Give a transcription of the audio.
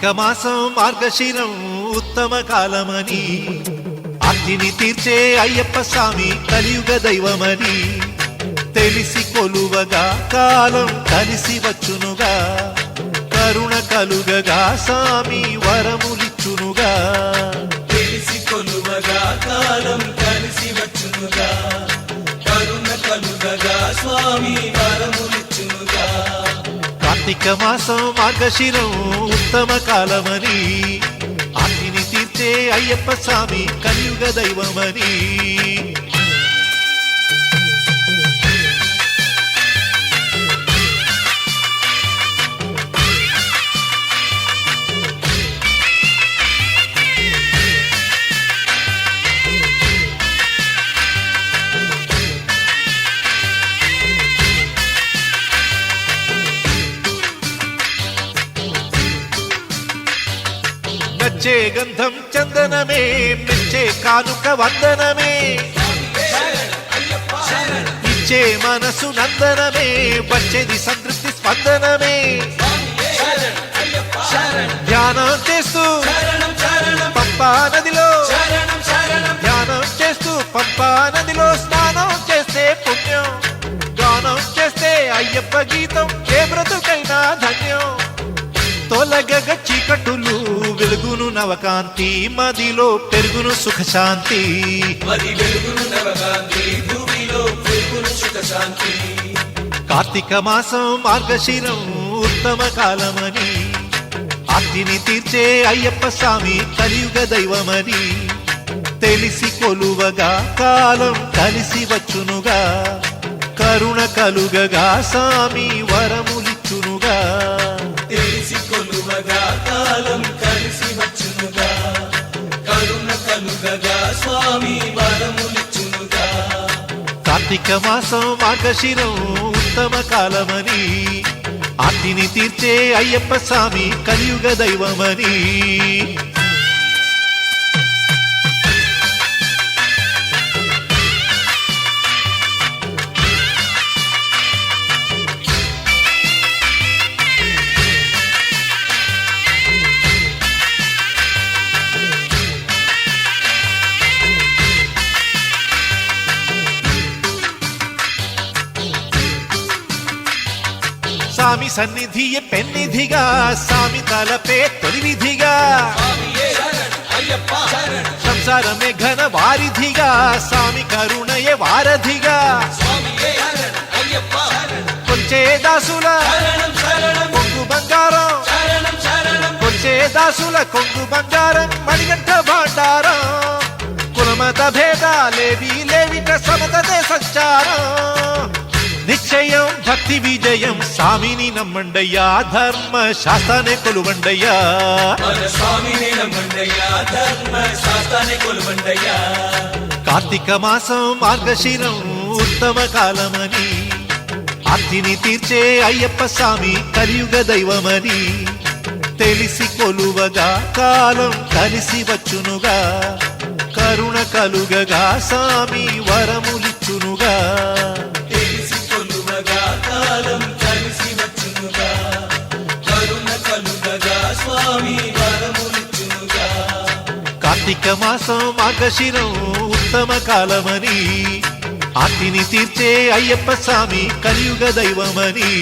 కార్తీక మాసం మార్గశిరం ఉత్తమ కాలమని అగ్నిని తీర్చే అయ్యప్ప స్వామి కలియుగ దైవమని తెలిసి కొలువగా కాలం కలిసి వచ్చునుగా కరుణ కలుగగా స్వామి వరములిచ్చునుగా తెలిసి కొలువగా కాలం కలిసి వచ్చునుగా కరుణ కలుగగా స్వామి వరములిచ్చునుగా కార్తీక మాసం మార్గశిరం ఉత్తమ కాలమని అగ్నిని తీర్చే అయ్యప్ప స్వామి కలియుగ దైవమని నచ్చే గంధం చందనమే మెచ్చే కానుక వందనమే ఇచ్చే మనసు నందనమే వచ్చేది సంతృప్తి స్పందనమే ధ్యానం చేస్తూ పంపా నదిలో ధ్యానం చేస్తూ పంపా నదిలో స్నానం చేస్తే పుణ్యం గానం చేస్తే అయ్యప్ప గీతం ఏ బ్రతుకైనా ధన్యం తొలగగ చీకటులు వెలుగును నవకాంతి మదిలో పెరుగును సుఖశాంతి కార్తీక మాసం మార్గశిరం ఉత్తమ కాలమని అగ్నిని తీర్చే అయ్యప్ప స్వామి కలియుగ దైవమని తెలిసి కొలువగా కాలం కలిసి వచ్చునుగా కరుణ కలుగగా స్వామి వరములిచ్చునుగా తెలిసి కొలువగా కాలం కలిసి వచ్చునుగా కరుణ కలుగగా స్వామి వరములిచ్చునుగా కార్తీక మాసం మార్గశిరం ఉత్తమ కాలమని అగ్నిని తీర్చే అయ్యప్ప స్వామి కలియుగ దైవమని స్వామి సన్నిధియే పెన్నిధిగా స్వామి తలపే తొలి విధిగా సంసారమే ఘన వారిధిగా స్వామి కరుణయే వారధిగా కొంచే దాసుల కొంగు బంగారం కొంచే దాసుల కొంగు బంగారం మణిగంట భాండారం కులమత భేదాలేవి లేవిట సమతదే సంచారం నిశ్చయం భక్తి విజయం స్వామిని నమ్మండయ్యా ధర్మ శాస్త్రాన్ని కొలువండయ్యా కార్తీక మాసం మార్గశిరం ఉత్తమ కాలమని అగ్నిని తీర్చే అయ్యప్ప స్వామి కలియుగ దైవమని తెలిసి కొలువగా కాలం కలిసి వచ్చునుగా కరుణ కలుగగా స్వామి వరములిచ్చునుగా కాలం కలిసి వచ్చునుగా కరుణ కలుగగా స్వామి వరములిచ్చునుగా కార్తీక మాసం మార్గశిరం ఉత్తమ కాలమని అగ్నిని తీర్చే అయ్యప్ప స్వామి కలియుగ దైవమని